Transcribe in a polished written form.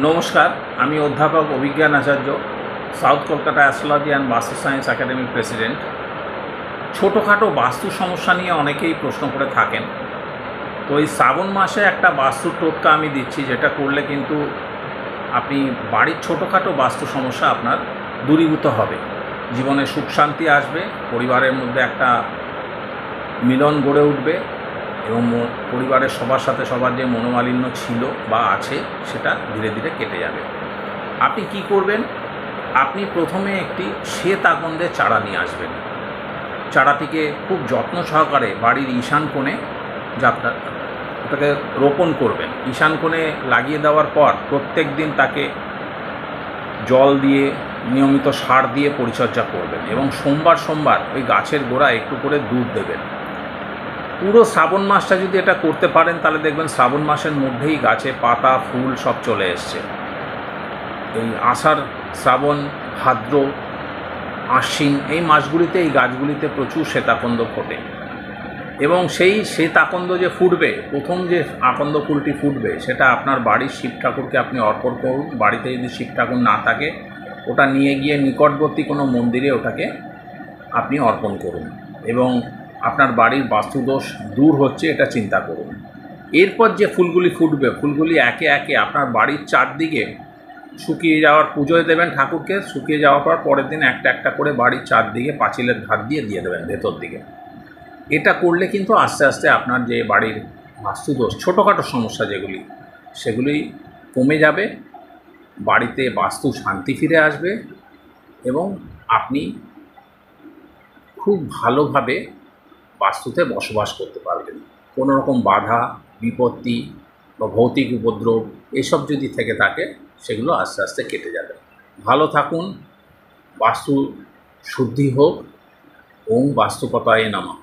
নমস্কার, আমি অধ্যাপক অভিজ্ঞান আচার্য, সাউথ কলকাতা অ্যাস্ট্রোলজি অ্যান্ড বাস্তু সায়েন্স একাডেমির প্রেসিডেন্ট। ছোটোখাটো বাস্তু সমস্যা নিয়ে অনেকেই প্রশ্ন করে থাকেন। তো এই শ্রাবণ মাসে একটা বাস্তু টোটকা আমি দিচ্ছি, যেটা করলে কিন্তু আপনি বাড়ির ছোটোখাটো বাস্তু সমস্যা আপনার দূরীভূত হবে, জীবনে সুখ শান্তি আসবে, পরিবারের মধ্যে একটা মিলন গড়ে উঠবে এবং পরিবারের সবার সাথে সবার যে মনোমালিন্য ছিল বা আছে সেটা ধীরে ধীরে কেটে যাবে। আপনি কি করবেন? আপনি প্রথমে একটি শ্বেত আকন্দের চারা নিয়ে আসবেন। চারাটিকে খুব যত্ন সহকারে বাড়ির ঈশান কোণে ওটাকে রোপণ করবেন। ঈশান কোণে লাগিয়ে দেওয়ার পর প্রত্যেক দিন তাকে জল দিয়ে, নিয়মিত সার দিয়ে পরিচর্যা করবেন এবং সোমবার সোমবার ওই গাছের গোড়ায় একটু করে দুধ দেবেন। পুরো শ্রাবণ মাসটা যদি এটা করতে পারেন তাহলে দেখবেন শ্রাবণ মাসের মধ্যেই গাছে পাতা ফুল সব চলে এসছে। এই আষাঢ়, শ্রাবণ, ভাদ্র, আশ্বিন এই মাসগুলিতে এই গাছগুলিতে প্রচুর শ্বেতাকন্দ ফোটে এবং সেই শ্বেতাকন্দ যে ফুটবে, প্রথম যে আকন্দ ফুলটি ফুটবে সেটা আপনার বাড়ির শিব ঠাকুরকে আপনি অর্পণ করুন। বাড়িতে যদি শিব ঠাকুর না থাকে ওটা নিয়ে গিয়ে নিকটবর্তী কোনো মন্দিরে ওটাকে আপনি অর্পণ করুন এবং আপনার বাড়ির বাস্তুদোষ দূর হচ্ছে এটা চিন্তা করুন। এরপর যে ফুলগুলি ফুটবে, ফুলগুলি একে একে আপনার বাড়ির চারদিকে শুকিয়ে যাওয়ার, পুজোয় দেবেন ঠাকুরকে, শুকিয়ে যাওয়ার পর পরের দিন একটা একটা করে বাড়ির চারদিকে পাঁচিলের ধার দিয়ে দেবেন ভেতর দিকে। এটা করলে কিন্তু আস্তে আস্তে আপনার যে বাড়ির বাস্তুদোষ, ছোটোখাটো সমস্যা যেগুলি, সেগুলি কমে যাবে, বাড়িতে বাস্তু শান্তি ফিরে আসবে এবং আপনি খুব ভালোভাবে বাস্তুতে বসবাস করতে পারবেন। কোনো রকম বাধা, বিপত্তি বা ভৌতিক উপদ্রব এসব যদি থেকে থাকে সেগুলো আস্তে আস্তে কেটে যাবে। ভালো থাকুন, বাস্তু শুদ্ধি হোক। ওম বাস্তুকতায় নমঃ।